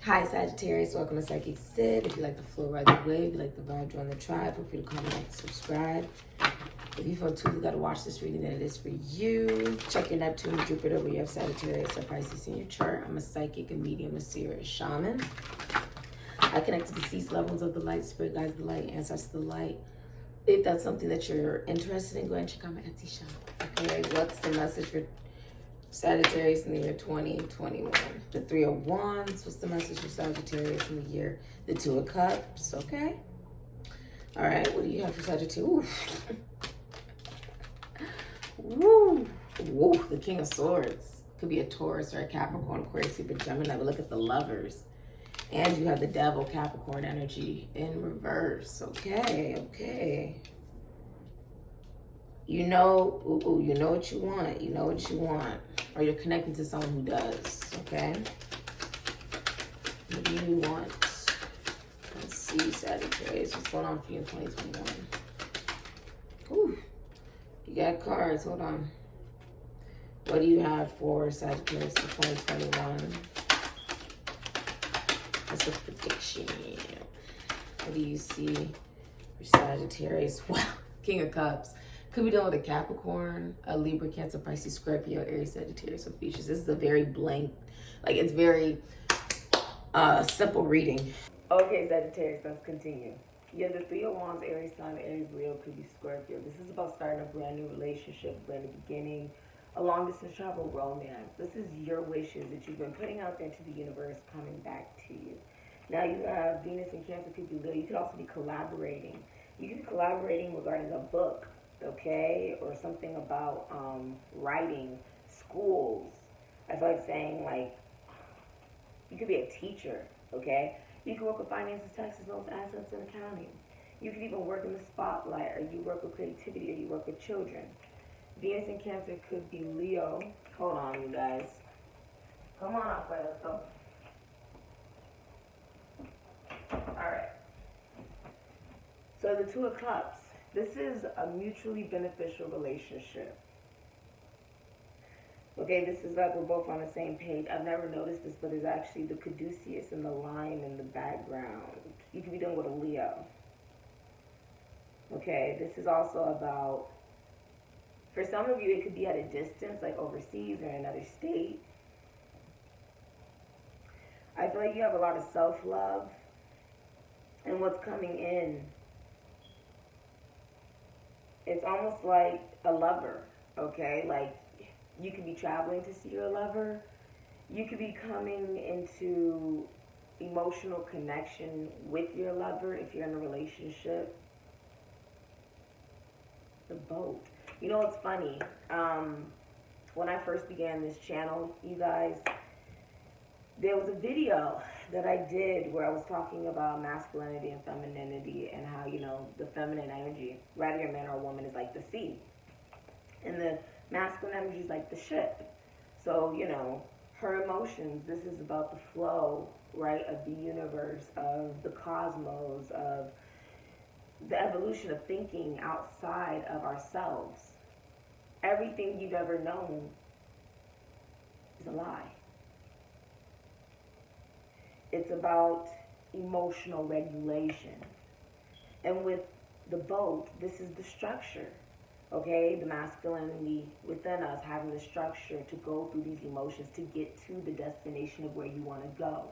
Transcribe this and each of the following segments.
Hi Sagittarius, welcome to Sikiksyd. If you like the flow, ride the wave. If you like the vibe, join the tribe. Feel free to comment, like, subscribe. If you feel too you got to watch this reading, then it is for you. Check your Neptune, Jupiter, where you have Sagittarius or Pisces in your chart. I'm a psychic, a medium, a seer, a shaman. I connect to deceased loved ones of the light, spirit guides of the light, ancestors of the light. If that's something that you're interested in, go ahead and check out my Etsy shop. Okay, what's the message for Sagittarius in the year 2021? The Three of Wands. What's the message for Sagittarius in the year? The Two of Cups. Okay. All right. What do you have for Sagittarius? Woo. Woo. The King of Swords. Could be a Taurus or a Capricorn, Aquarius, Libra, Gemini. But look at the Lovers. And you have the Devil, Capricorn energy in reverse. Okay. Okay. You know, you know what you want. You know what you want. Or you're connecting to someone who does, okay? What do you want? Let's see, Sagittarius. What's going on for you in 2021? Ooh, you got cards. Hold on. What do you have for Sagittarius for 2021? What's the prediction? What do you see for Sagittarius? Wow, King of Cups. Could be done with a Capricorn, a Libra, Cancer, Pisces, Scorpio, Aries, Sagittarius, or features. This is a very blank, like it's very simple reading. Okay, Sagittarius, let's continue. You have the Three of Wands, Aries sign, Aries, Leo, could be Scorpio. This is about starting a brand new relationship, brand new beginning, a long distance travel, romance. This is your wishes that you've been putting out there to the universe coming back to you. Now you have Venus and Cancer, could be Leo. You could also be collaborating. You could be collaborating regarding a book, okay, or something about writing, schools. I feel like saying, like, you could be a teacher, okay? You could work with finances, taxes, loans, assets, and accounting. You could even work in the spotlight, or you work with creativity, or you work with children. Venus and Cancer could be Leo. Hold on, you guys. Come on up, let's go. All right. So the Two of Cups. This is a mutually beneficial relationship. Okay, this is like we're both on the same page. I've never noticed this, but it's actually the caduceus and the lion in the background. You could be dealing with a Leo. Okay, this is also about, for some of you, it could be at a distance, like overseas or in another state. I feel like you have a lot of self-love, and what's coming in, it's almost like a lover, okay? Like, you could be traveling to see your lover. You could be coming into emotional connection with your lover if you're in a relationship. The boat. You know what's funny? When I first began this channel, you guys, there was a video that I did where I was talking about masculinity and femininity and how, you know, the feminine energy, whether you're a man or a woman, is like the sea. And the masculine energy is like the ship. So, you know, her emotions, this is about the flow, right, of the universe, of the cosmos, of the evolution of thinking outside of ourselves. Everything you've ever known is a lie. It's about emotional regulation. And with the boat, this is the structure, okay? The masculinity within us having the structure to go through these emotions to get to the destination of where you want to go.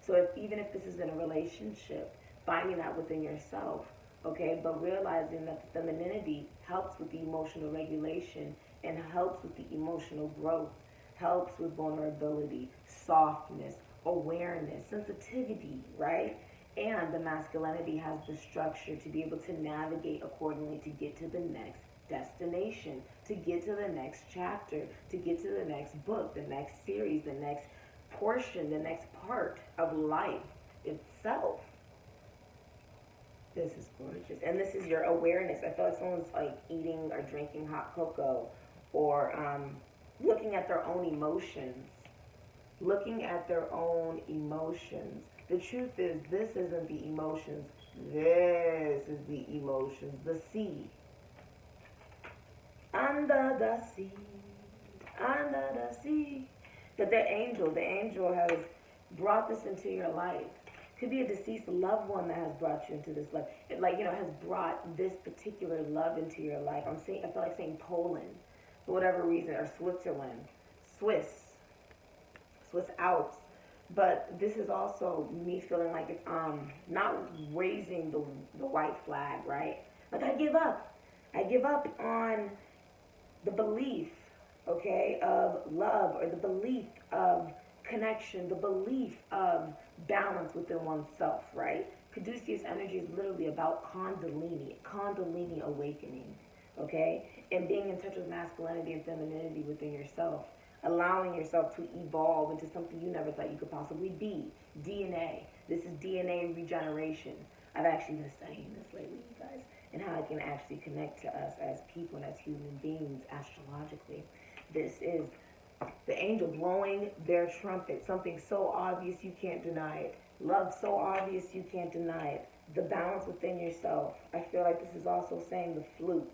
So even if this is in a relationship, finding that within yourself, okay? But realizing that the femininity helps with the emotional regulation and helps with the emotional growth, helps with vulnerability, softness, awareness, sensitivity, right? And the masculinity has the structure to be able to navigate accordingly to get to the next destination, to get to the next chapter, to get to the next book, the next series, the next portion, the next part of life itself. This is gorgeous. And this is your awareness. I feel like someone's like eating or drinking hot cocoa or looking at their own emotions. Looking at their own emotions. The truth is, this isn't the emotions. This is the emotions. The sea. Under the sea. Under the sea. But the angel has brought this into your life. Could be a deceased loved one that has brought you into this life. It, like, you know, has brought this particular love into your life. I feel like saying Poland, for whatever reason, or Switzerland, Swiss Alps. But this is also me feeling like it's not raising the white flag, right? Like, I give up. I give up on the belief, okay, of love, or the belief of connection, the belief of balance within oneself, right? Caduceus energy is literally about Kundalini awakening, okay? And being in touch with masculinity and femininity within yourself, allowing yourself to evolve into something you never thought you could possibly be. DNA. This is DNA regeneration. I've actually been studying this lately, you guys, and how it can actually connect to us as people and as human beings astrologically. This is the angel blowing their trumpet, something so obvious you can't deny it. Love so obvious you can't deny it. The balance within yourself. I feel like this is also saying the flute.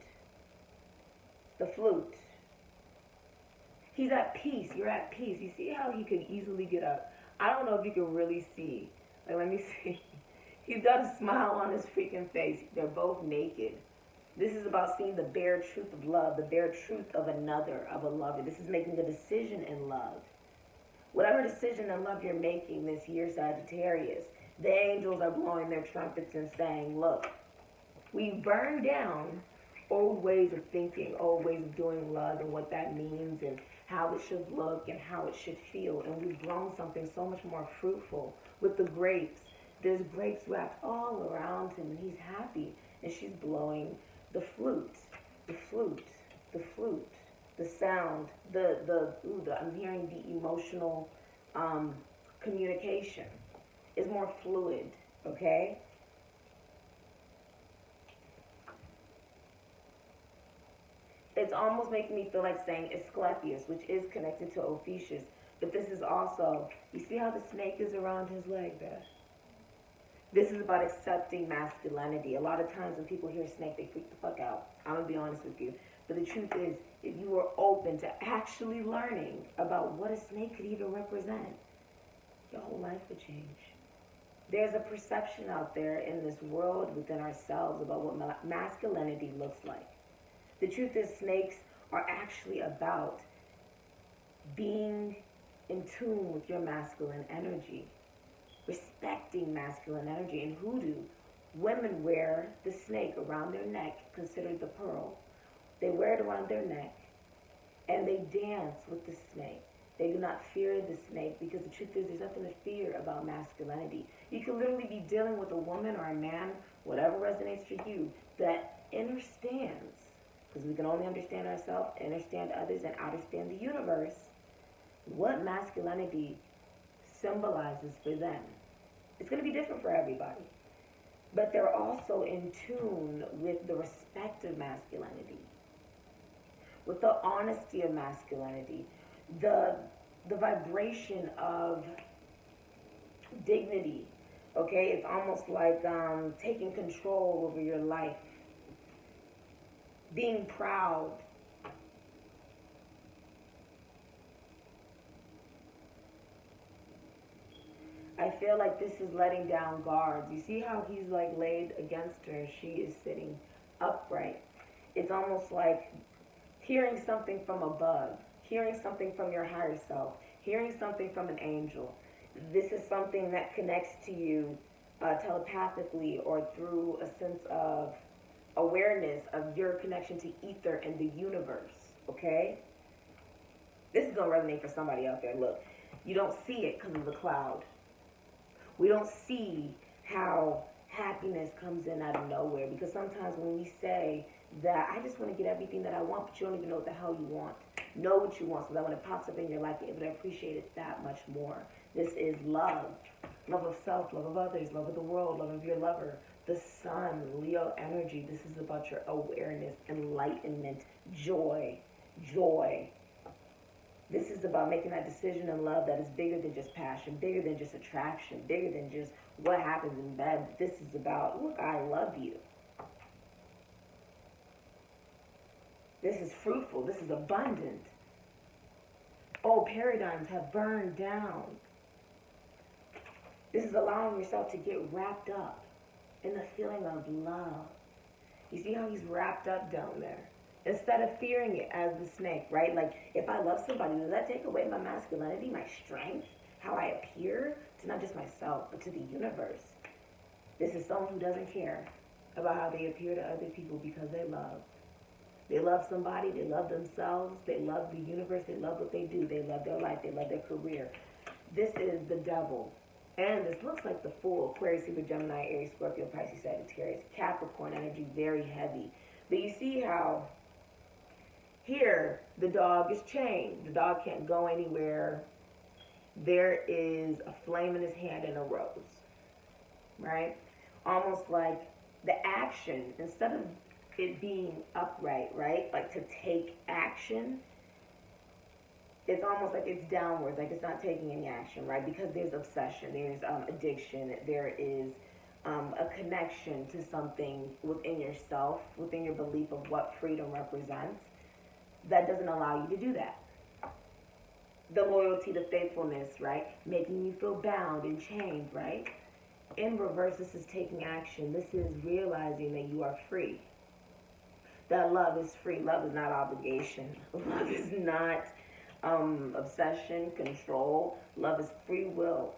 The flute. He's at peace. You're at peace. You see how he could easily get up? I don't know if you can really see. Like, let me see. He's got a smile on his freaking face. They're both naked. This is about seeing the bare truth of love, the bare truth of another, of a lover. This is making a decision in love. Whatever decision in love you're making this year, Sagittarius, the angels are blowing their trumpets and saying, look, we burned down old ways of thinking, old ways of doing love and what that means and how it should look and how it should feel. And we've grown something so much more fruitful with the grapes. There's grapes wrapped all around him and he's happy. And she's blowing the flute, the flute, the flute, the sound, I'm hearing the emotional communication is more fluid, okay? It's almost making me feel like saying Asclepius, which is connected to Ophiuchus, but this is also, you see how the snake is around his leg there? This is about accepting masculinity. A lot of times when people hear snake, they freak the fuck out. I'm going to be honest with you. But the truth is, if you are open to actually learning about what a snake could even represent, your whole life would change. There's a perception out there in this world within ourselves about what masculinity looks like. The truth is, snakes are actually about being in tune with your masculine energy, respecting masculine energy. In hoodoo, women wear the snake around their neck, considered the pearl. They wear it around their neck, and they dance with the snake. They do not fear the snake, because the truth is, there's nothing to fear about masculinity. You can literally be dealing with a woman or a man, whatever resonates for you, that understands, because we can only understand ourselves, understand others, and understand the universe, what masculinity symbolizes for them. It's going to be different for everybody. But they're also in tune with the respect of masculinity, with the honesty of masculinity, the vibration of dignity, okay? It's almost like taking control over your life, being proud. I feel like this is letting down guards. You see how he's like laid against her? She is sitting upright. It's almost like hearing something from above, hearing something from your higher self, hearing something from an angel. This is something that connects to you telepathically or through a sense of awareness of your connection to ether and the universe, okay? This is going to resonate for somebody out there. Look, you don't see it because of the cloud. We don't see how happiness comes in out of nowhere, because sometimes when we say that I just want to get everything that I want, but you don't even know what the hell you want. Know what you want so that when it pops up in your life, you're able to appreciate it that much more. This is love. Love of self, love of others, love of the world, love of your lover. The sun, Leo energy. This is about your awareness, enlightenment, joy, joy. This is about making that decision in love that is bigger than just passion, bigger than just attraction, bigger than just what happens in bed. This is about, look, I love you. This is fruitful. This is abundant. Oh, paradigms have burned down. This is allowing yourself to get wrapped up in the feeling of love. You see how he's wrapped up down there? Instead of fearing it as the snake, right? Like, if I love somebody, does that take away my masculinity, my strength, how I appear to not just myself, but to the universe? This is someone who doesn't care about how they appear to other people because they love. They love somebody, they love themselves, they love the universe, they love what they do, they love their life, they love their career. This is the devil. And this looks like the Fool: Aquarius, Libra, Gemini, Aries, Scorpio, Pisces, Sagittarius, Capricorn energy, very heavy. But you see how here the dog is chained. The dog can't go anywhere. There is a flame in his hand and a rose, right? Almost like the action, instead of it being upright, right? Like to take action, it's almost like it's downwards, like it's not taking any action, right? Because there's obsession, there's addiction, there is a connection to something within yourself, within your belief of what freedom represents, that doesn't allow you to do that. The loyalty, the faithfulness, right? Making you feel bound and chained, right? In reverse, this is taking action. This is realizing that you are free. That love is free. Love is not obligation. Love is not obsession, control. Love is free will.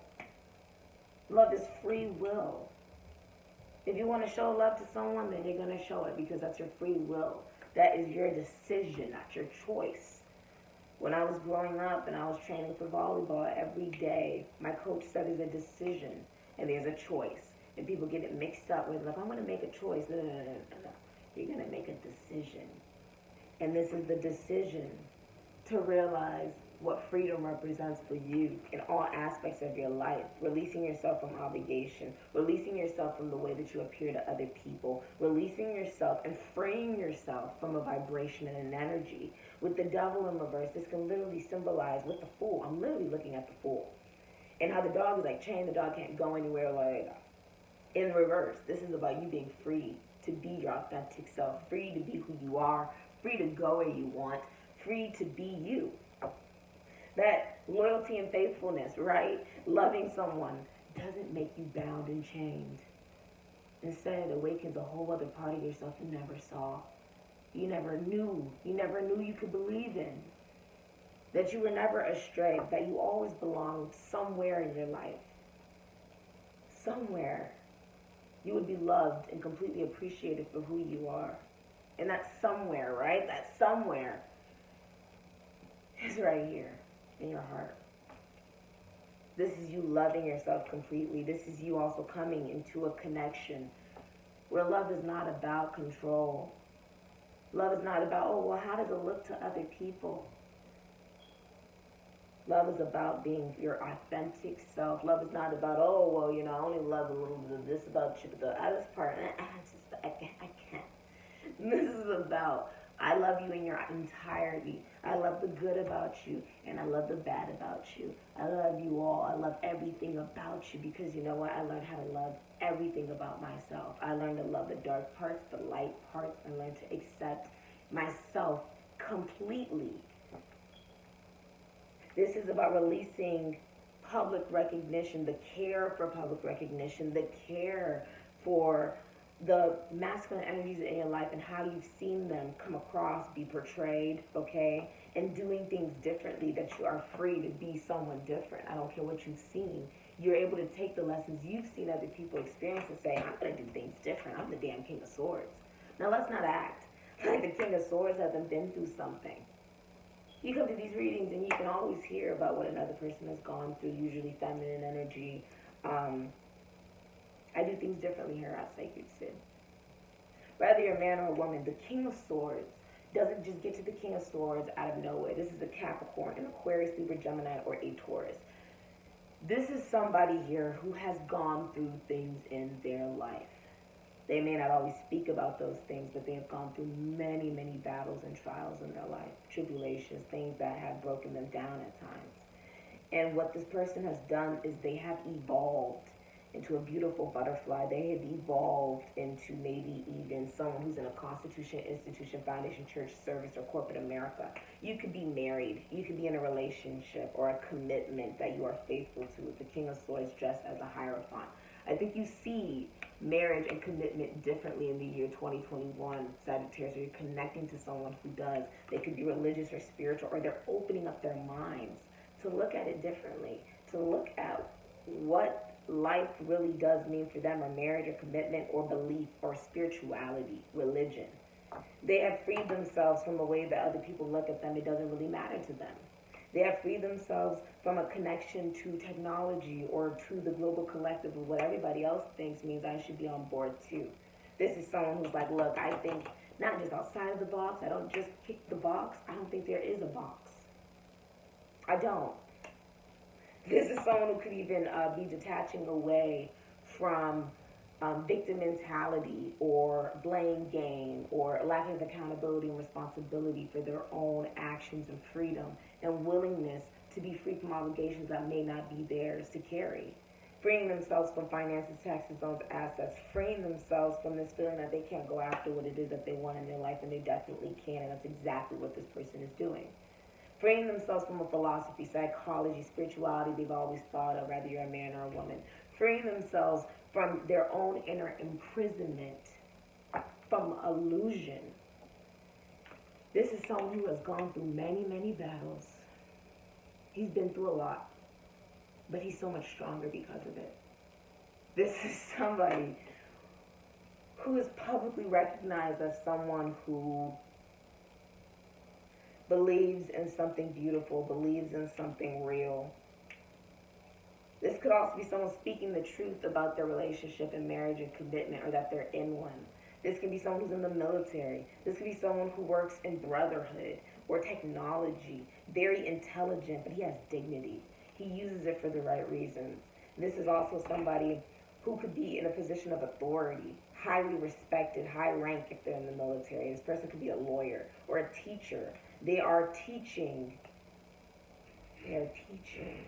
Love is free will. If you want to show love to someone, then you're going to show it because that's your free will. That is your decision, not your choice. When I was growing up and I was training for volleyball every day, my coach said there's a decision and there's a choice. And people get it mixed up with, like, I'm going to make a choice. No. You're going to make a decision. And this is the decision to realize what freedom represents for you in all aspects of your life. Releasing yourself from obligation, releasing yourself from the way that you appear to other people, releasing yourself and freeing yourself from a vibration and an energy. With the devil in reverse, this can literally symbolize with the Fool. I'm literally looking at the Fool. And how the dog is like chained, the dog can't go anywhere, like in reverse. This is about you being free to be your authentic self, free to be who you are, free to go where you want, free to be you. That loyalty and faithfulness, right? Loving someone doesn't make you bound and chained. Instead, it awakens a whole other part of yourself you never saw. You never knew you could believe in. That you were never astray, that you always belonged somewhere in your life. Somewhere. You would be loved and completely appreciated for who you are. And that somewhere, right? That somewhere is right here in your heart. This is you loving yourself completely. This is you also coming into a connection where love is not about control. Love is not about, oh, well, how does it look to other people? Love is about being your authentic self. Love is not about, oh, well, I only love a little bit of this about you, but the other part, I can't. This is about, I love you in your entirety. I love the good about you, and I love the bad about you. I love you all. I love everything about you because you know what? I learned how to love everything about myself. I learned to love the dark parts, the light parts. I learned to accept myself completely. This is about releasing public recognition, the care for public recognition, the care for the masculine energies in your life and how you've seen them come across, be portrayed, okay? And doing things differently, that you are free to be someone different. I don't care what you've seen. You're able to take the lessons you've seen other people experience and say, I'm going to do things different. I'm the damn King of Swords. Now, let's not act like the King of Swords hasn't been through something. You come to these readings and you can always hear about what another person has gone through, usually feminine energy. I do things differently here at Sikiksyd. Whether you're a man or a woman, the King of Swords doesn't just get to the King of Swords out of nowhere. This is a Capricorn, an Aquarius, Libra, Gemini, or a Taurus. This is somebody here who has gone through things in their life. They may not always speak about those things, but they have gone through many, many battles and trials in their life, tribulations, things that have broken them down at times. And what this person has done is they have evolved into a beautiful butterfly. They have evolved into maybe even someone who's in a constitution, institution, foundation, church, service, or corporate America. You could be married. You could be in a relationship or a commitment that you are faithful to with the King of Swords dressed as a Hierophant. I think you see marriage and commitment differently in the year 2021, Sagittarius. Or you're connecting to someone who does. They could be religious or spiritual, or they're opening up their minds to look at it differently, to look at what life really does mean for them, or marriage or commitment or belief or spirituality, religion. They have freed themselves from the way that other people look at them. It doesn't really matter to them. They have freed themselves from a connection to technology or to the global collective of what everybody else thinks means I should be on board too. This is someone who's like, look, I think not just outside of the box. I don't just pick the box. I don't think there is a box. I don't. This is someone who could even be detaching away from victim mentality or blame game or lack of accountability and responsibility for their own actions and freedom and willingness to be free from obligations that may not be theirs to carry. Freeing themselves from finances, taxes, loans, assets. Freeing themselves from this feeling that they can't go after what it is that they want in their life, and they definitely can, and that's exactly what this person is doing. Freeing themselves from a philosophy, psychology, spirituality they've always thought of, whether you're a man or a woman. Freeing themselves from their own inner imprisonment, from illusion. This is someone who has gone through many, many battles. He's been through a lot, but he's so much stronger because of it. This is somebody who is publicly recognized as someone who believes in something beautiful, believes in something real. This could also be someone speaking the truth about their relationship and marriage and commitment, or that they're in one. This could be someone who's in the military. This could be someone who works in brotherhood or technology. Very intelligent, but he has dignity. He uses it for the right reasons. This is also somebody who could be in a position of authority, highly respected, high rank if they're in the military. This person could be a lawyer or a teacher. They are teaching. They are teaching.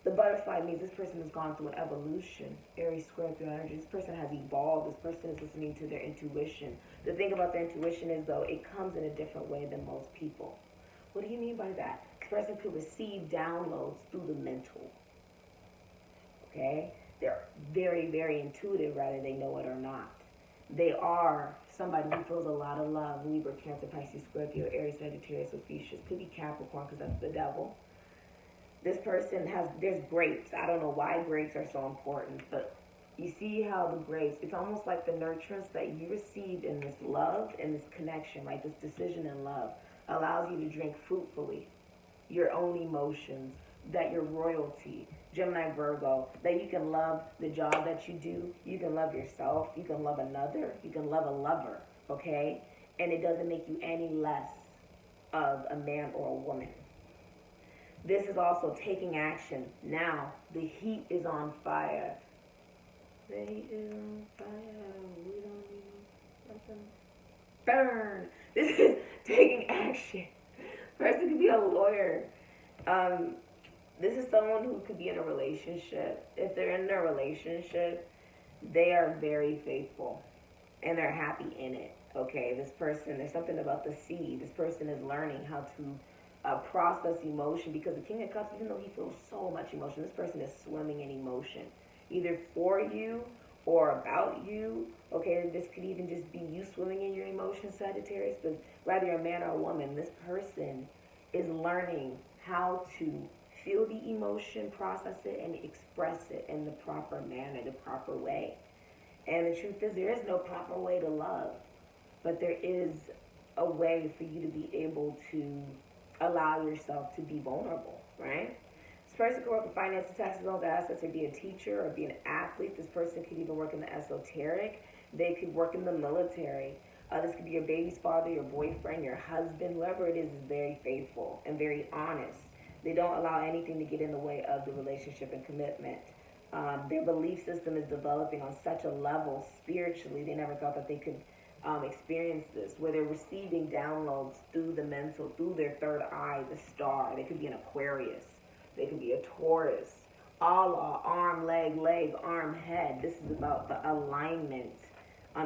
The butterfly means this person has gone through an evolution. Aries, Scorpio energy. This person has evolved. This person is listening to their intuition. The thing about their intuition is, though, it comes in a different way than most people. What do you mean by that? This person could receive downloads through the mental. Okay? They're very, very intuitive, whether they know it or not. They are somebody who feels a lot of love. Libra, Cancer, Pisces, Scorpio, Aries, Sagittarius, Ophiuchus. Could be Capricorn because that's the devil. This person there's grapes. I don't know why grapes are so important, but you see how the grapes, it's almost like the nurturance that you received in this love and this connection, right? This decision in love allows you to drink fruitfully your own emotions, that your royalty, Gemini, Virgo, that you can love the job that you do, you can love yourself, you can love another, you can love a lover, okay? And it doesn't make you any less of a man or a woman. This is also taking action. Now, the heat is on fire. The heat is on fire. We don't need nothing. Burn. This is taking action. Person could be a lawyer. This is someone who could be in a relationship. If they're in their relationship, they are very faithful and they're happy in it. Okay, this person, there's something about the seed. This person is learning how to process emotion, because the King of Cups, even though he feels so much emotion, this person is swimming in emotion, either for you or about you. Okay, this could even just be you swimming in your emotions, Sagittarius, but whether you're a man or a woman, this person is learning how to feel the emotion, process it, and express it in the proper manner, the proper way. And the truth is, there is no proper way to love, but there is a way for you to be able to allow yourself to be vulnerable, right? This person could work with finances, taxes, loans, assets, or be a teacher, or be an athlete. This person could even work in the esoteric. They could work in the military. This could be your baby's father, your boyfriend, your husband. Whoever it is very faithful and very honest. They don't allow anything to get in the way of the relationship and commitment. Their belief system is developing on such a level spiritually, they never thought that they could experience this, where they're receiving downloads through the mental, through their third eye, the star. They could be an Aquarius. They could be a Taurus. Allah, arm, leg, arm, head. This is about the alignment.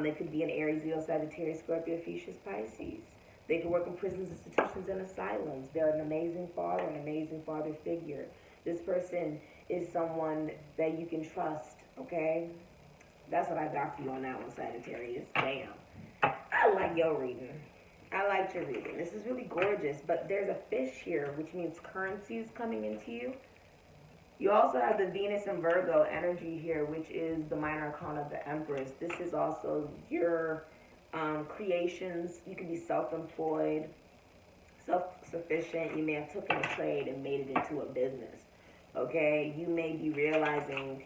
They could be an Aries, Leo, Sagittarius, Scorpio, Fuchsius, Pisces. They could work in prisons, institutions, and asylums. They're an amazing father figure. This person is someone that you can trust, okay? That's what I got for you on that one, Sagittarius. Damn. I like your reading. I liked your reading. This is really gorgeous, but there's a fish here, which means currency is coming into you. You also have the Venus and Virgo energy here, which is the minor arcana of the Empress. This is also your creations. You can be self-employed, self-sufficient. You may have taken a trade and made it into a business. Okay? You may be realizing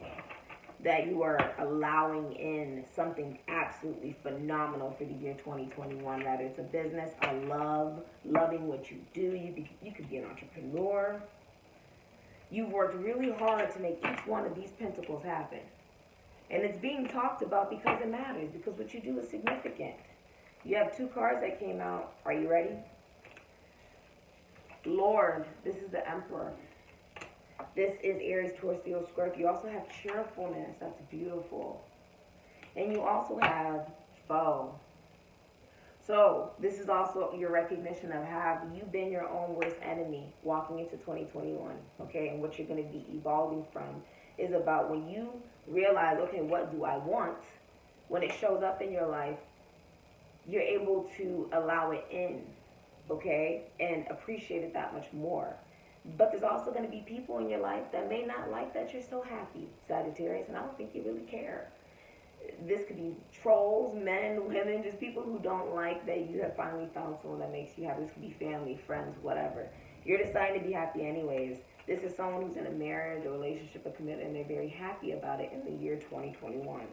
that you are allowing in something absolutely phenomenal for the year 2021. Whether it's a business, loving what you do. You could be an entrepreneur. You've worked really hard to make each one of these pentacles happen. And it's being talked about because it matters, because what you do is significant. You have 2 cards that came out. Are you ready? Lord, this is the Emperor. This is Aries, Taurus, Leo, Scorpio. You also have cheerfulness. That's beautiful. And you also have foe. So this is also your recognition of have you been your own worst enemy walking into 2021, okay? And what you're going to be evolving from is about when you realize, okay, what do I want? When it shows up in your life, you're able to allow it in, okay? And appreciate it that much more. But there's also going to be people in your life that may not like that you're so happy, Sagittarius, and I don't think you really care. This could be trolls, men, women, just people who don't like that you have finally found someone that makes you happy. This could be family, friends, whatever. You're deciding to be happy anyways. This is someone who's in a marriage, a relationship, a commitment, and they're very happy about it in the year 2021.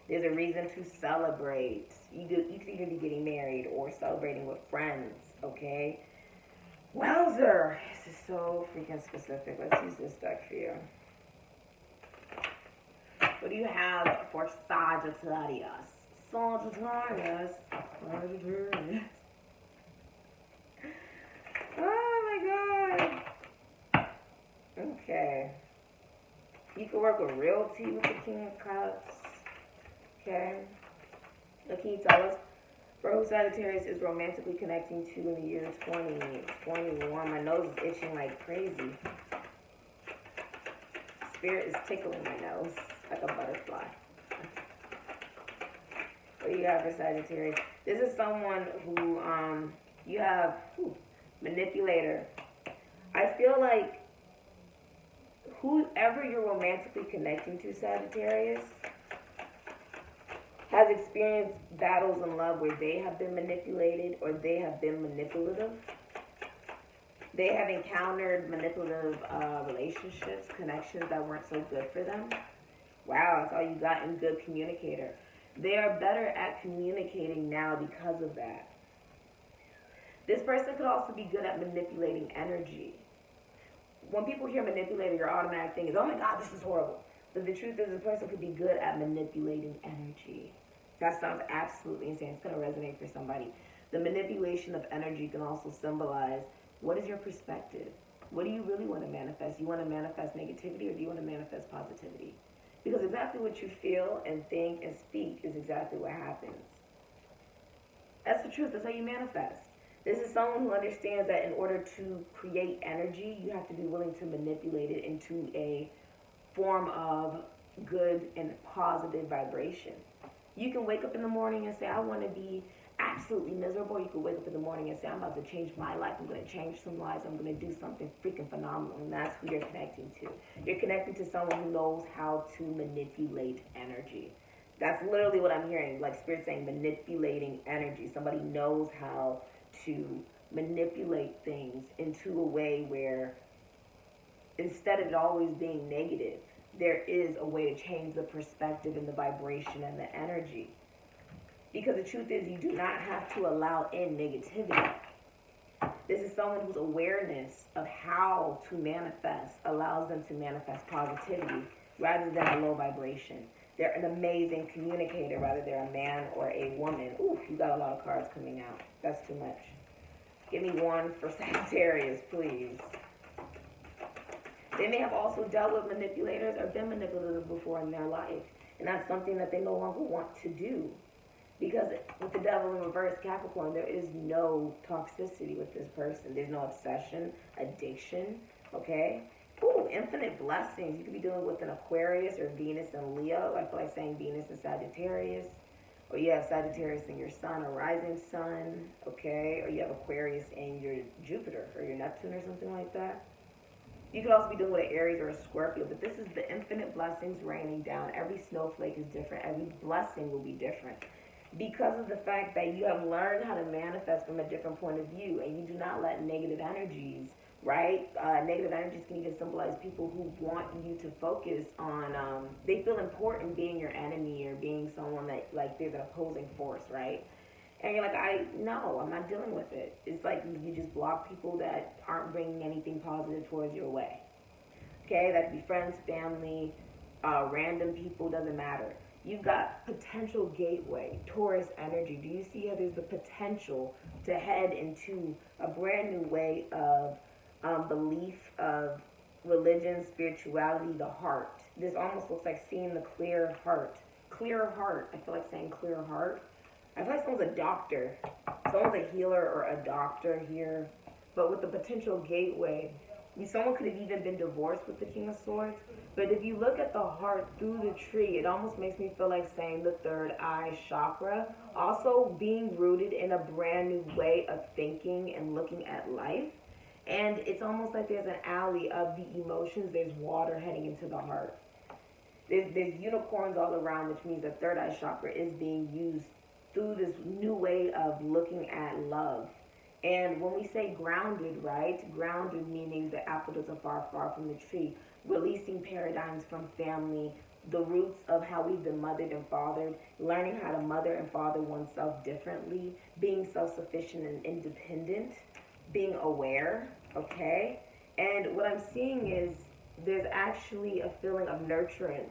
There's a reason to celebrate. You could even be getting married or celebrating with friends, okay? Wowzer! This is so freaking specific. Let's use this deck for you. What do you have for Sagittarius? Sagittarius. Oh my god. Okay. You can work with realty with the King of Cups. Okay. Now can you tell us for who Sagittarius is romantically connecting to in the year 2021? My nose is itching like crazy. Spirit is tickling my nose like a butterfly. What do you have for Sagittarius? This is someone who you have manipulator. I feel like whoever you're romantically connecting to, Sagittarius, has experienced battles in love where they have been manipulated or they have been manipulative. They have encountered manipulative relationships, connections that weren't so good for them. Wow, that's all you got in good communicator. They are better at communicating now because of that. This person could also be good at manipulating energy. When people hear manipulator, your automatic thing is, oh my God, this is horrible. But the truth is, this person could be good at manipulating energy. That sounds absolutely insane. It's going to resonate for somebody. The manipulation of energy can also symbolize, what is your perspective? What do you really want to manifest? You want to manifest negativity or do you want to manifest positivity? Because exactly what you feel and think and speak is exactly what happens. That's the truth. That's how you manifest. This is someone who understands that in order to create energy, you have to be willing to manipulate it into a form of good and positive vibration. You can wake up in the morning and say, I want to be absolutely miserable. You can wake up in the morning and say, I'm about to change my life. I'm going to change some lives. I'm going to do something freaking phenomenal. And that's who you're connecting to. You're connecting to someone who knows how to manipulate energy. That's literally what I'm hearing. Like Spirit saying, manipulating energy. Somebody knows how to manipulate things into a way where instead of it always being negative, there is a way to change the perspective and the vibration and the energy. Because the truth is, you do not have to allow in negativity. This is someone whose awareness of how to manifest allows them to manifest positivity rather than a low vibration. They're an amazing communicator, whether they're a man or a woman. Ooh, you got a lot of cards coming out. That's too much. Give me one for Sagittarius, please. They may have also dealt with manipulators or been manipulated before in their life. And that's something that they no longer want to do. Because with the devil in reverse, Capricorn, there is no toxicity with this person. There's no obsession, addiction, okay? Ooh, infinite blessings. You could be dealing with an Aquarius or Venus and Leo. I feel like saying Venus and Sagittarius. Or you have Sagittarius in your sun or rising sun, okay? Or you have Aquarius in your Jupiter or your Neptune or something like that. You could also be dealing with an Aries or a Scorpio, but this is the infinite blessings raining down. Every snowflake is different. Every blessing will be different. Because of the fact that you have learned how to manifest from a different point of view, and you do not let negative energies, right? Negative energies can even symbolize people who want you to focus on, they feel important being your enemy or being someone that, like, there's an opposing force, right? And you're like, no, I'm not dealing with it. It's like you just block people that aren't bringing anything positive towards your way. Okay, that could be friends, family, random people, doesn't matter. You've got potential gateway, Taurus energy. Do you see how there's the potential to head into a brand new way of belief, of religion, spirituality, the heart? This almost looks like seeing the clear heart. Clear heart. I feel like saying clear heart. I feel like someone's a doctor. Someone's a healer or a doctor here. But with the potential gateway, someone could have even been divorced with the King of Swords. But if you look at the heart through the tree, it almost makes me feel like saying the third eye chakra. Also being rooted in a brand new way of thinking and looking at life. And it's almost like there's an alley of the emotions. There's water heading into the heart. There's unicorns all around, which means the third eye chakra is being used through this new way of looking at love. And when we say grounded, right? Grounded meaning the apple doesn't fall far from the tree. Releasing paradigms from family, the roots of how we've been mothered and fathered, learning how to mother and father oneself differently, being self-sufficient and independent, being aware, okay? And what I'm seeing is there's actually a feeling of nurturance.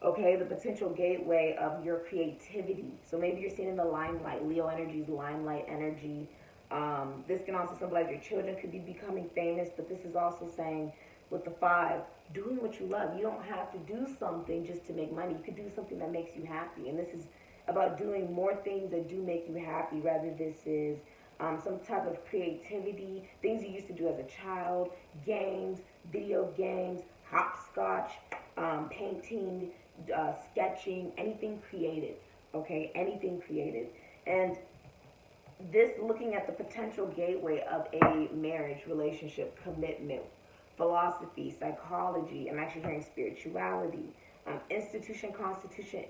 Okay, the potential gateway of your creativity. So maybe you're seeing in the limelight. Leo energy is limelight energy. This can also symbolize your children could be becoming famous, but this is also saying with the 5, doing what you love. You don't have to do something just to make money. You could do something that makes you happy. And this is about doing more things that do make you happy, rather this is some type of creativity, things you used to do as a child, games, video games, hopscotch, painting, sketching, anything creative, okay, anything creative. And this, looking at the potential gateway of a marriage, relationship, commitment, philosophy, psychology, I'm actually hearing spirituality, institution, constitution,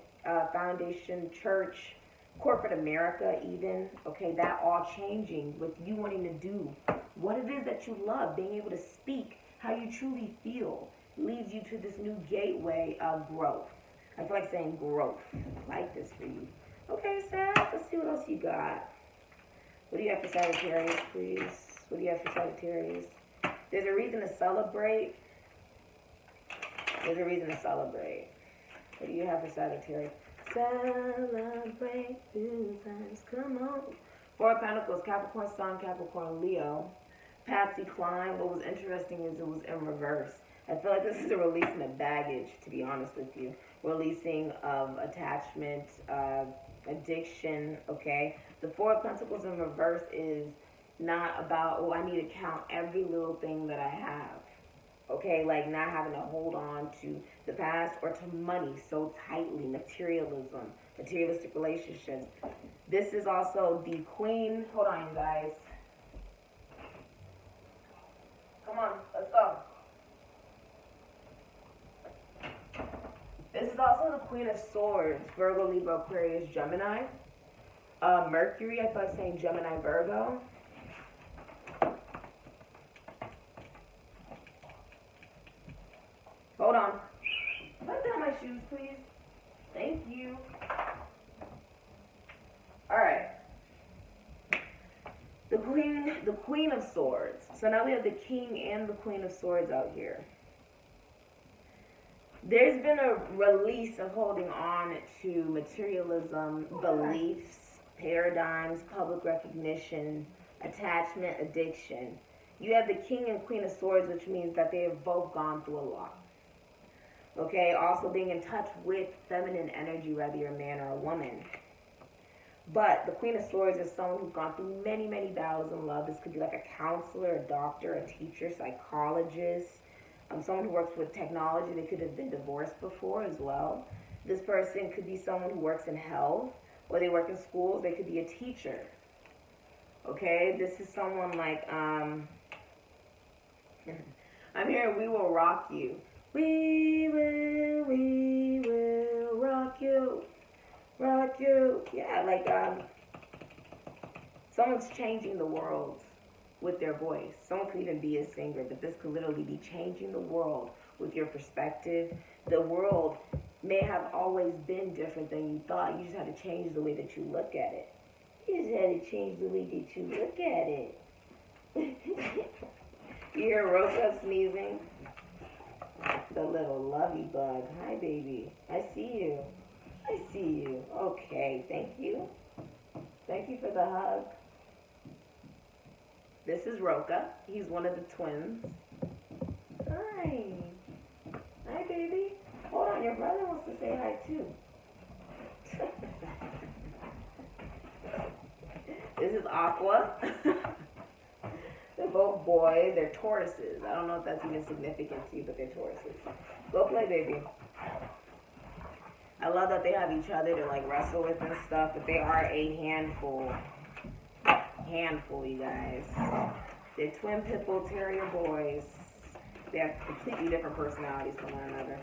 foundation, church, corporate America even, okay, that all changing with you wanting to do what it is that you love, being able to speak how you truly feel, leads you to this new gateway of growth. I feel like saying growth. I like this for you. Okay, Sag, let's see what else you got. What do you have for Sagittarius, please? What do you have for Sagittarius? There's a reason to celebrate. There's a reason to celebrate. What do you have for Sagittarius? Celebrate good times. Come on. 4 of Pentacles, Capricorn Sun, Capricorn Leo. Patsy Cline. What was interesting is it was in reverse. I feel like this is a releasing of baggage, to be honest with you. Releasing of attachment, addiction, okay? The 4 of Pentacles in reverse is not about, oh, I need to count every little thing that I have. Okay, like not having to hold on to the past or to money so tightly, materialism, materialistic relationships. This is also the Queen. Hold on, you guys. Come on, let's go. This is also the Queen of Swords, Virgo, Libra, Aquarius, Gemini. Mercury, I feel like saying Gemini, Virgo. Hold on. Let down my shoes, please. Thank you. All right. The Queen of Swords. So now we have the King and the Queen of Swords out here. There's been a release of holding on to materialism, beliefs, paradigms, public recognition, attachment, addiction. You have the King and Queen of Swords, which means that they have both gone through a lot. Okay, also being in touch with feminine energy, whether you're a man or a woman. But the Queen of Swords is someone who's gone through many, many battles in love. This could be like a counselor, a doctor, a teacher, psychologist, someone who works with technology. They could have been divorced before as well. This person could be someone who works in health, or they work in schools. They could be a teacher. Okay, this is someone like, I'm hearing we will rock you. We will rock you. Rock you. Yeah, like, someone's changing the world with their voice. Someone could even be a singer, but this could literally be changing the world with your perspective. The world may have always been different than you thought. You just had to change the way that you look at it. You just had to change the way that you look at it. You hear Rosa sneezing? The little lovey bug. Hi, baby. I see you. I see you. Okay, thank you. Thank you for the hug. This is Roca. He's one of the twins. Hi. Hi, baby. Hold on, your brother wants to say hi, too. This is Aqua. They're both boys. They're Tauruses. I don't know if that's even significant to you, but they're Tauruses. Go play, baby. I love that they have each other to like wrestle with and stuff, but they are a handful. Handful, you guys. They're twin pit bull terrier boys. They have completely different personalities from one another.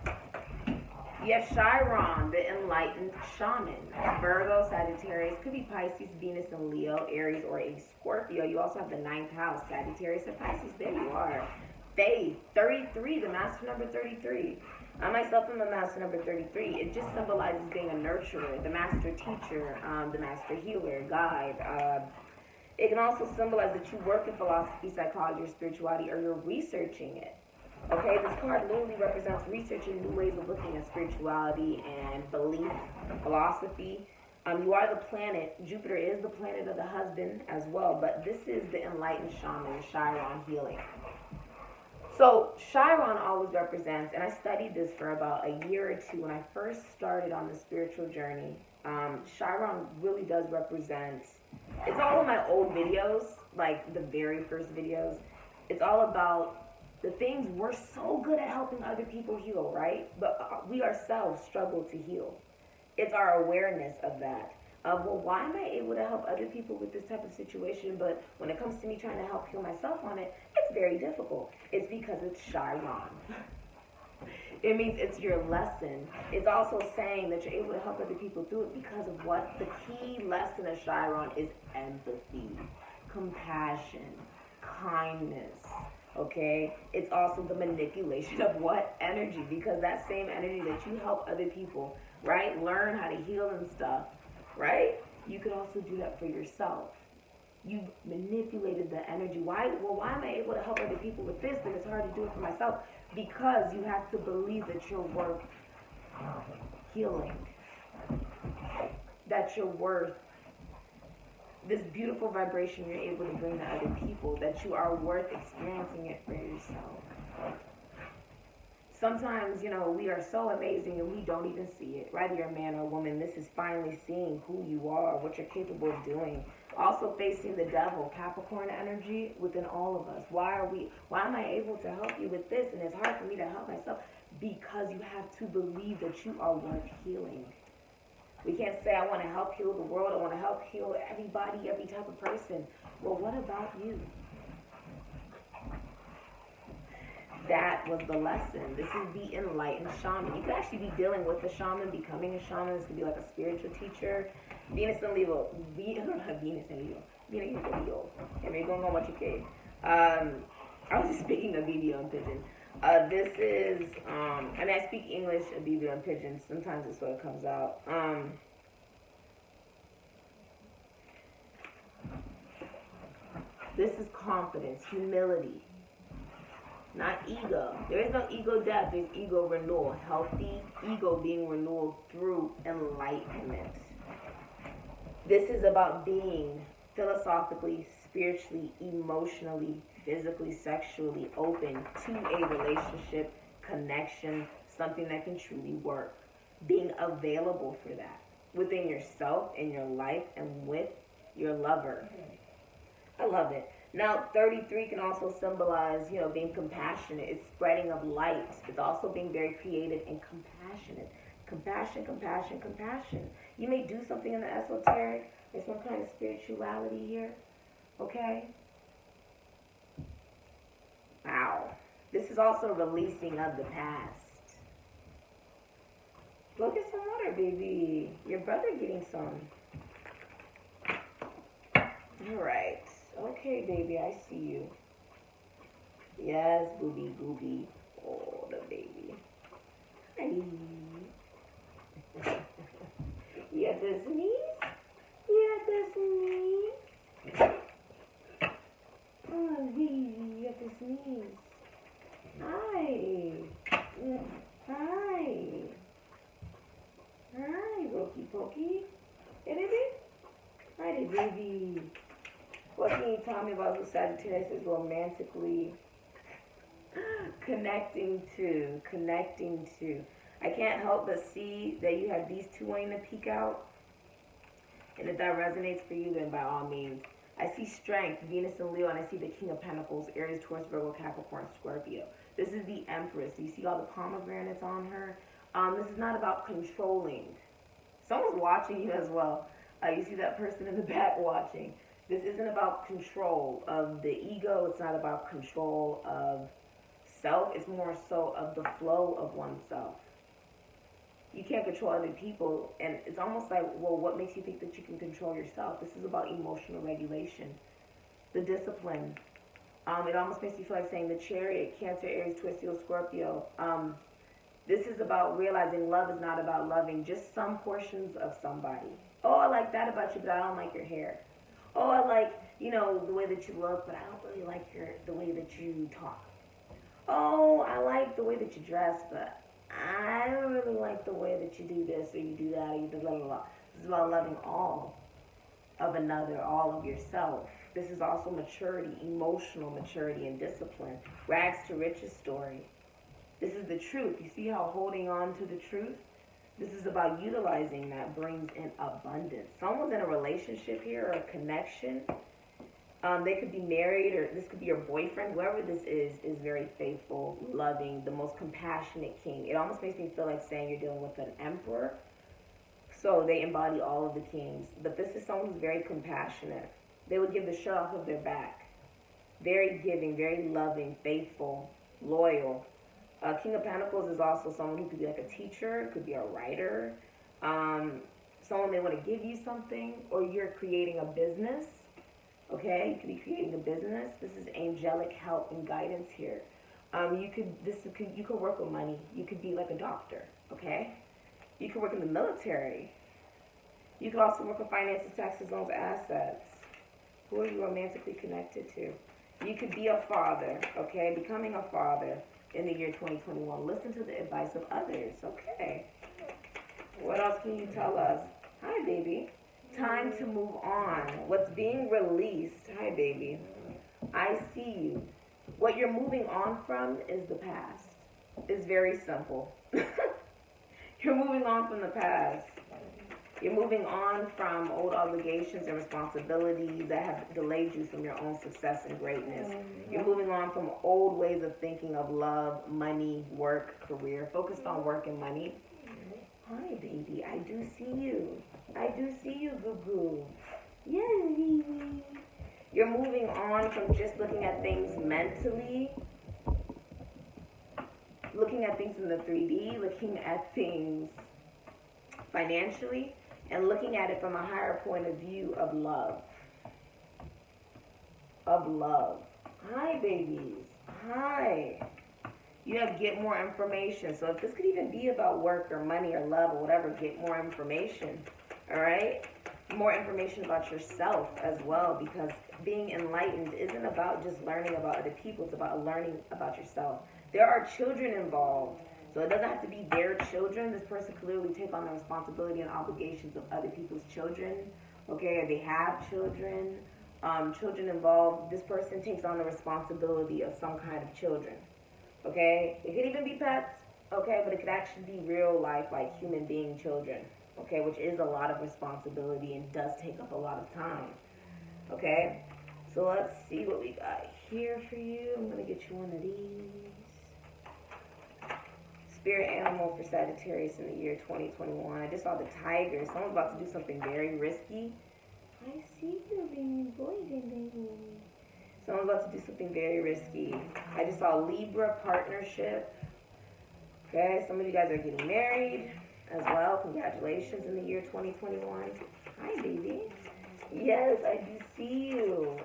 You have Chiron, the enlightened shaman. Virgo, Sagittarius, could be Pisces, Venus, and Leo, Aries, or a Scorpio. You also have the 9th house, Sagittarius and Pisces. There you are. Faith, 33, the master number 33. I myself am a master number 33. It just symbolizes being a nurturer, the master teacher, the master healer, guide. It can also symbolize that you work in philosophy, psychology, or spirituality, or you're researching it. Okay, this card literally represents researching new ways of looking at spirituality and belief, philosophy. You are the planet. Jupiter is the planet of the husband as well, but this is the enlightened shaman, Chiron healing. So Chiron always represents, and I studied this for about a year or two when I first started on the spiritual journey. Chiron really does represent, it's all in my old videos, like the very first videos. It's all about the things we're so good at helping other people heal, right? But we ourselves struggle to heal. It's our awareness of that. Well, why am I able to help other people with this type of situation, but when it comes to me trying to help heal myself on it, it's very difficult. It's because it's Chiron. It means it's your lesson. It's also saying that you're able to help other people through it because of what? The key lesson of Chiron is empathy, compassion, kindness. Okay? It's also the manipulation of what? Energy. Because that same energy that you help other people, right? Learn how to heal and stuff, right? You could also do that for yourself. You manipulated the energy. Why? Well, why am I able to help other people with this, but it's hard to do it for myself? Because you have to believe that you're worth healing. That you're worth this beautiful vibration you're able to bring to other people. That you are worth experiencing it for yourself. Sometimes, you know, we are so amazing and we don't even see it. Whether you're a man or a woman, this is finally seeing who you are, what you're capable of doing. Also facing the devil, Capricorn energy within all of us. Why am I able to help you with this and it's hard for me to help myself? Because you have to believe that you are worth healing. We can't say, I want to help heal the world, I want to help heal everybody, every type of person. Well, what about you? That was the lesson. This is the enlightened shaman. You could actually be dealing with a shaman, becoming a shaman. This could be like a spiritual teacher. Venus and Leo. Venus and Leo. Venus and Leo. I mean, going on what you can. I was just speaking of Bibio and Pigeon. This is, I speak English, Bibio and Pigeon. Sometimes it's what it comes out. This is confidence, humility. Not ego. There is no ego death. There's ego renewal. Healthy ego being renewed through enlightenment. This is about being philosophically, spiritually, emotionally, physically, sexually open to a relationship, connection, something that can truly work. Being available for that within yourself, in your life, and with your lover. I love it. Now, 33 can also symbolize, being compassionate. It's spreading of light. It's also being very creative and compassionate. Compassion, compassion, compassion. You may do something in the esoteric. There's some kind of spirituality here. Okay? Wow. This is also releasing of the past. Go get some water, baby. Your brother getting some. All right. Okay, baby, I see you. Yes, booby, booby. Oh, the baby. Hi. You got the sneeze? You got the sneeze? Oh, baby, you got the sneeze. Hi. Hi. Hi, Roky Pokey. Hey, baby. Hi, baby. What can you tell me about who Sagittarius is romantically connecting to? I can't help but see that you have these two wanting to peek out. And if that resonates for you, then by all means. I see strength, Venus and Leo, and I see the King of Pentacles, Aries, Taurus, Virgo, Capricorn, Scorpio. This is the Empress. You see all the pomegranates on her? This is not about controlling. Someone's watching you as well. You see that person in the back watching. This isn't about control of the ego. It's not about control of self. It's more so of the flow of oneself. You can't control other people. And it's almost like, well, what makes you think that you can control yourself? This is about emotional regulation. The discipline. It almost makes you feel like saying the Chariot, Cancer, Aries, Taurus, Scorpio. This is about realizing love is not about loving just some portions of somebody. Oh, I like that about you, but I don't like your hair. Oh, I like, the way that you look, but I don't really like the way that you talk. Oh, I like the way that you dress, but I don't really like the way that you do this or you do that or you do blah, blah, blah. This is about loving all of another, all of yourself. This is also maturity, emotional maturity and discipline. Rags to riches story. This is the truth. You see how holding on to the truth? This is about utilizing that brings in abundance. Someone's in a relationship here or a connection. They could be married or this could be your boyfriend. Whoever this is very faithful, loving, the most compassionate king. It almost makes me feel like saying you're dealing with an emperor. So they embody all of the kings. But this is someone who's very compassionate. They would give the shirt off of their back. Very giving, very loving, faithful, loyal. King of Pentacles is also someone who could be like a teacher, could be a writer. Someone may want to give you something, or you're creating a business. Okay, you could be creating a business. This is angelic help and guidance here. You could work with money. You could be like a doctor. Okay, you could work in the military. You could also work with finances, taxes, loans, assets. Who are you romantically connected to? You could be a father. Okay, becoming a father in the year 2021. Listen to the advice of others. Okay. What else can you tell us? Hi, baby. Time to move on. What's being released? Hi, baby. I see you. What you're moving on from is the past. It's very simple. You're moving on from the past. You're moving on from old obligations and responsibilities that have delayed you from your own success and greatness. You're moving on from old ways of thinking of love, money, work, career, focused on work and money. Hi, baby. I do see you. I do see you, Goo-Goo. Yay. You're moving on from just looking at things mentally, looking at things in the 3D, looking at things financially, and looking at it from a higher point of view of love. Of love. Hi, babies. Hi. You have get more information. So if this could even be about work or money or love or whatever, get more information. All right? More information about yourself as well, because being enlightened isn't about just learning about other people. It's about learning about yourself. There are children involved. So it doesn't have to be their children. This person clearly take on the responsibility and obligations of other people's children. Okay? Or they have children. children involved, this person takes on the responsibility of some kind of children. Okay? It could even be pets, okay? But it could actually be real life, like human being children, okay? Which is a lot of responsibility and does take up a lot of time, okay? So let's see what we got here for you. I'm going to get you one of these. Spirit animal for Sagittarius in the year 2021. I just saw the tiger. Someone's about to do something very risky. I see you, baby boy. Someone's about to do something very risky. I just saw Libra partnership. Okay, some of you guys are getting married as well. Congratulations in the year 2021. Hi, baby. Yes, I do see you.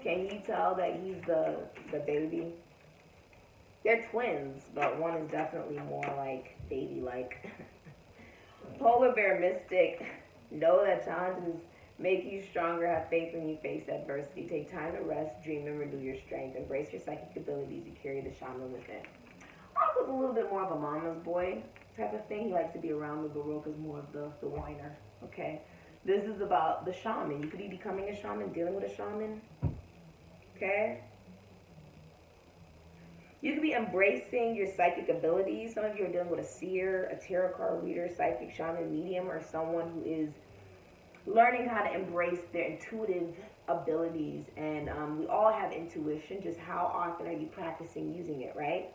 Can you tell that he's the baby? They're twins, but one is definitely more like baby-like. Polar bear mystic. Know that challenges make you stronger. Have faith when you face adversity. Take time to rest, dream, and renew your strength. Embrace your psychic abilities. You carry the shaman within. I was a little bit more of a mama's boy type of thing. He likes to be around the Baroque is more of the whiner. Okay? This is about the shaman. You could be becoming a shaman, dealing with a shaman. Okay? You could be embracing your psychic abilities. Some of you are dealing with a seer, a tarot card reader, psychic, shaman, medium, or someone who is learning how to embrace their intuitive abilities. And we all have intuition. Just how often are you practicing using it, right?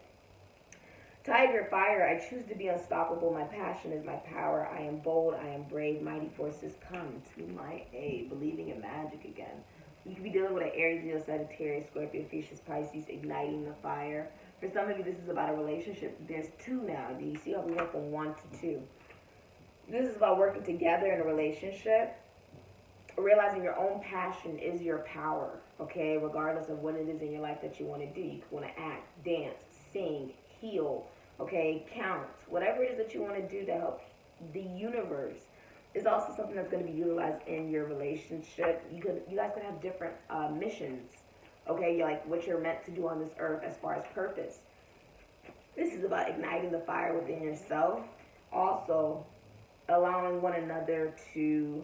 Tiger, fire. I choose to be unstoppable. My passion is my power. I am bold. I am brave. Mighty forces come to my aid. Believing in magic again. You could be dealing with an Aries, Leo, Sagittarius, Scorpio, Pisces, igniting the fire. For some of you, this is about a relationship. There's two now. Do you see how we went from 1 to 2? This is about working together in a relationship. Realizing your own passion is your power, okay? Regardless of what it is in your life that you want to do. You want to act, dance, sing, heal, okay? Count. Whatever it is that you want to do to help the universe is also something that's going to be utilized in your relationship. You guys could have different missions, okay? You're like what you're meant to do on this earth as far as purpose. This is about igniting the fire within yourself. Also, allowing one another to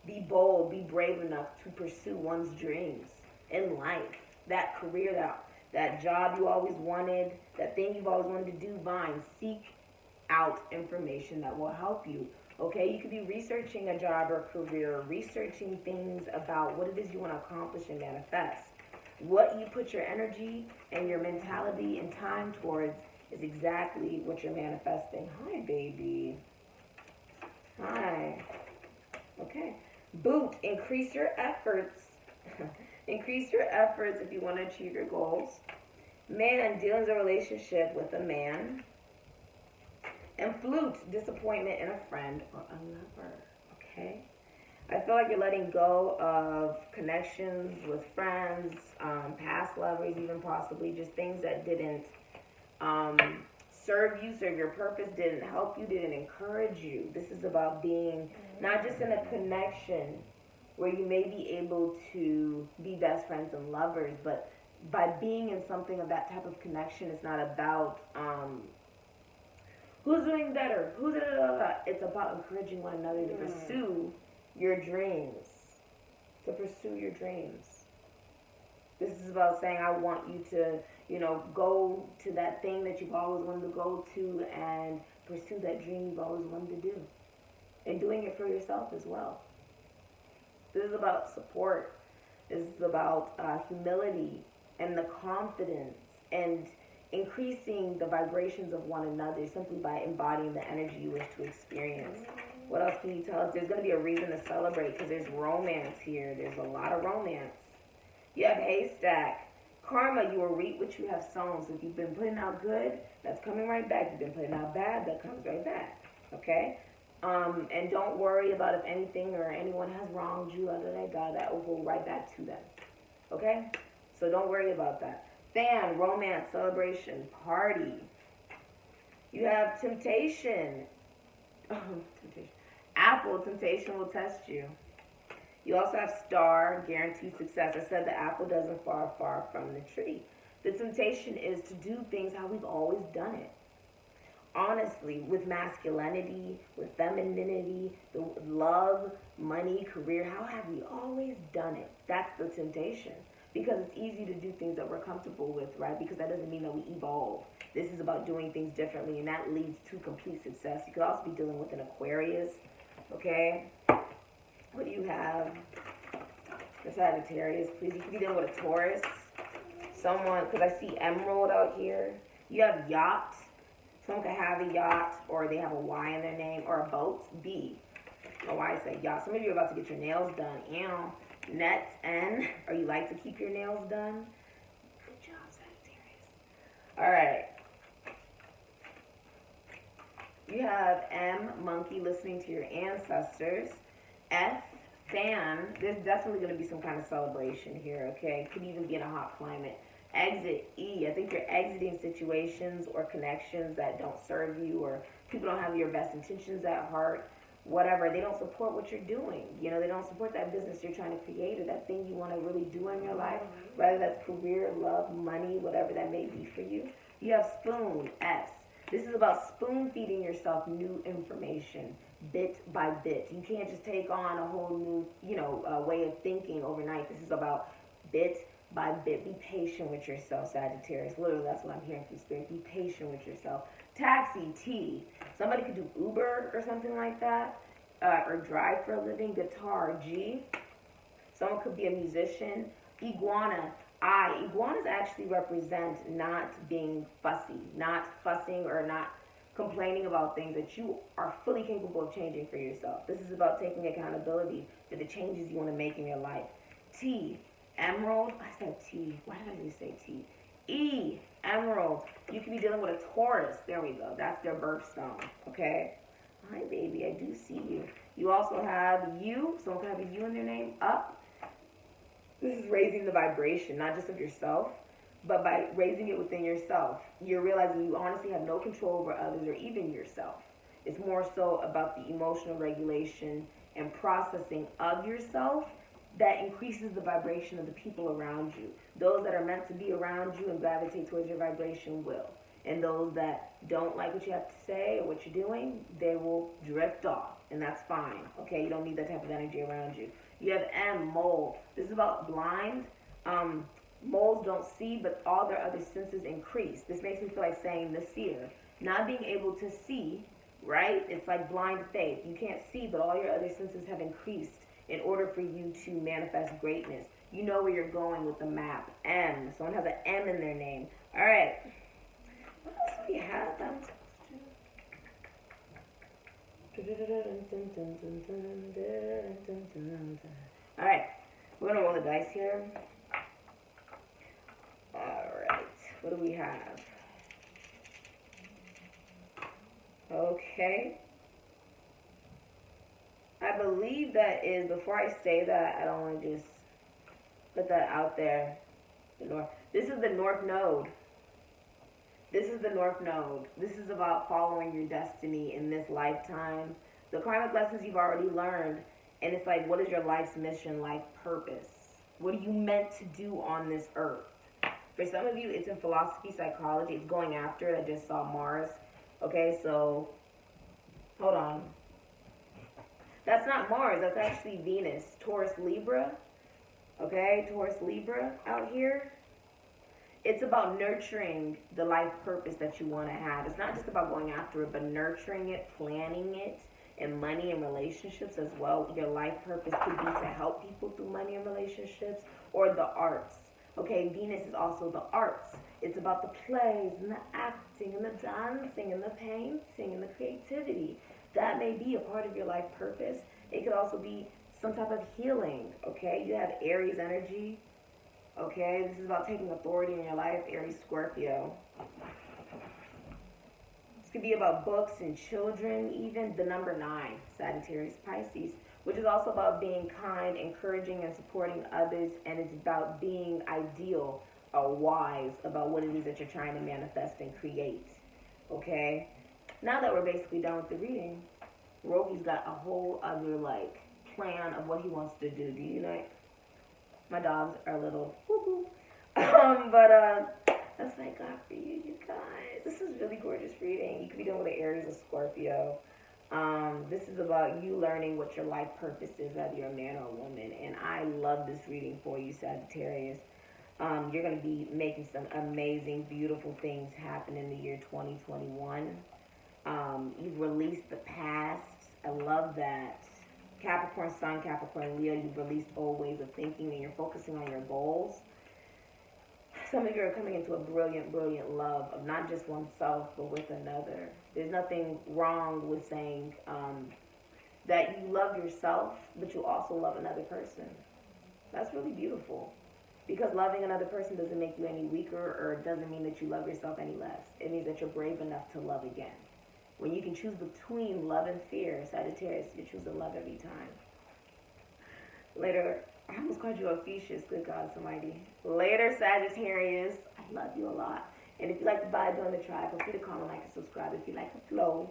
be bold, be brave enough to pursue one's dreams in life. That career, that job you always wanted, that thing you've always wanted to do, fine. Seek out information that will help you. Okay, you could be researching a job or career, researching things about what it is you want to accomplish and manifest. What you put your energy and your mentality and time towards is exactly what you're manifesting. Hi, baby. Hi. Okay. Boot, increase your efforts. Increase your efforts if you want to achieve your goals. Man, dealing with a relationship with a man. And flute, disappointment in a friend or a lover, okay? I feel like you're letting go of connections with friends, past lovers, even possibly just things that didn't serve you, serve your purpose, didn't help you, didn't encourage you. This is about being not just in a connection where you may be able to be best friends and lovers, but by being in something of that type of connection, it's not about who's doing better, it's about encouraging one another to pursue your dreams. To pursue your dreams. This is about saying, I want you to, go to that thing that you've always wanted to go to and pursue that dream you've always wanted to do. And doing it for yourself as well. This is about support. This is about humility and the confidence and increasing the vibrations of one another simply by embodying the energy you wish to experience. What else can you tell us? There's going to be a reason to celebrate because there's romance here. There's a lot of romance. You have haystack. Karma, you will reap what you have sown. So if you've been putting out good, that's coming right back. If you've been putting out bad, that comes right back. Okay? And don't worry about if anything or anyone has wronged you. That will go right back to them. Okay? So don't worry about that. Fan, romance, celebration, party. You have temptation. Temptation. Apple, temptation will test you. You also have star, guaranteed success. I said the apple doesn't fall far from the tree. The temptation is to do things how we've always done it. honestly, with masculinity, with femininity, the love, money, career, how have we always done it? That's the temptation. Because it's easy to do things that we're comfortable with, right? Because that doesn't mean that we evolve. This is about doing things differently, and that leads to complete success. You could also be dealing with an Aquarius, okay? What do you have? The Sagittarius, please. You could be dealing with a Taurus. Someone, because I see emerald out here. You have yacht. Someone could have a yacht, or they have a Y in their name, or a boat. B. Oh, why I say yacht. Some of you are about to get your nails done. Ew. Net N, or you like to keep your nails done. Good job, Sagittarius. All right. You have M, monkey, listening to your ancestors. F, fan. There's definitely going to be some kind of celebration here, okay? Could even be in a hot climate. Exit, E. I think you're exiting situations or connections that don't serve you, or people don't have your best intentions at heart. Whatever, they don't support what you're doing. You know, they don't support that business you're trying to create, or that thing you want to really do in your life, whether that's career, love, money, whatever that may be for you. You have spoon, S. This is about spoon feeding yourself new information, bit by bit. You can't just take on a whole new, way of thinking overnight. This is about bit by bit. Be patient with yourself, Sagittarius. Literally, that's what I'm hearing from Spirit. Be patient with yourself. Taxi, T. Somebody could do Uber or something like that, or drive for a living. Guitar, G. Someone could be a musician. Iguana, I. Iguanas actually represent not being fussy, not fussing or not complaining about things that you are fully capable of changing for yourself. This is about taking accountability for the changes you want to make in your life. T. Emerald. I said T. Why did I just say T? E. Emerald. You could be dealing with a Taurus. There we go. That's their birthstone. Okay? Hi, baby. I do see you. You also have U. Someone could have a U in their name. Up. This is raising the vibration, not just of yourself, but by raising it within yourself. You're realizing you honestly have no control over others or even yourself. It's more so about the emotional regulation and processing of yourself that increases the vibration of the people around you. Those that are meant to be around you and gravitate towards your vibration will. And those that don't like what you have to say or what you're doing, they will drift off. And that's fine. Okay, you don't need that type of energy around you. You have M, mole. This is about blind. Moles don't see, but all their other senses increase. This makes me feel like saying the seer. Not being able to see, right? It's like blind faith. You can't see, but all your other senses have increased in order for you to manifest greatness. You know where you're going with the map. M. Someone has an M in their name. All right. What else do we have? All right. We're going to roll the dice here. All right. What do we have? Okay. I believe that is, before I say that, I don't want to just put that out there. This is the North Node. This is the North Node. This is about following your destiny in this lifetime. The karmic lessons you've already learned. And it's like, what is your life's mission, life purpose? What are you meant to do on this earth? For some of you, it's in philosophy, psychology. It's going after it. I just saw Mars. Okay, so, hold on. That's not Mars. That's actually Venus. Taurus, Libra. Okay, Taurus, Libra out here. It's about nurturing the life purpose that you want to have. It's not just about going after it, but nurturing it, planning it, and money and relationships as well. Your life purpose could be to help people through money and relationships, or the arts. Okay, Venus is also the arts. It's about the plays and the acting and the dancing and the painting and the creativity. That may be a part of your life purpose. It could also be some type of healing. Okay, you have Aries energy. Okay, this is about taking authority in your life, Aries, Scorpio. This could be about books and children, even the number 9, Sagittarius, Pisces, which is also about being kind, encouraging, and supporting others, and it's about being ideal or wise about what it is that you're trying to manifest and create. Okay? Now that we're basically done with the reading, Rogi's got a whole other, plan of what he wants to do. Do you know? My dogs are a little woo-hoo. That's what I got for you, you guys. This is really gorgeous reading. You could be dealing with the Aries or Scorpio. This is about you learning what your life purpose is, whether you're a man or a woman. And I love this reading for you, Sagittarius. You're going to be making some amazing, beautiful things happen in the year 2021. You've released the past. I love that. Capricorn Sun, Capricorn Leo, you've released old ways of thinking and you're focusing on your goals. Some of you are coming into a brilliant, brilliant love of not just oneself, but with another. There's nothing wrong with saying that you love yourself, but you also love another person. That's really beautiful. Because loving another person doesn't make you any weaker, or it doesn't mean that you love yourself any less. It means that you're brave enough to love again. When you can choose between love and fear, Sagittarius, you're choosing love every time. Later, I almost called you Ophiuchus, good God Almighty. Later, Sagittarius, I love you a lot. And if you like the vibe on the tribe, feel free to comment, like, and subscribe if you like the flow.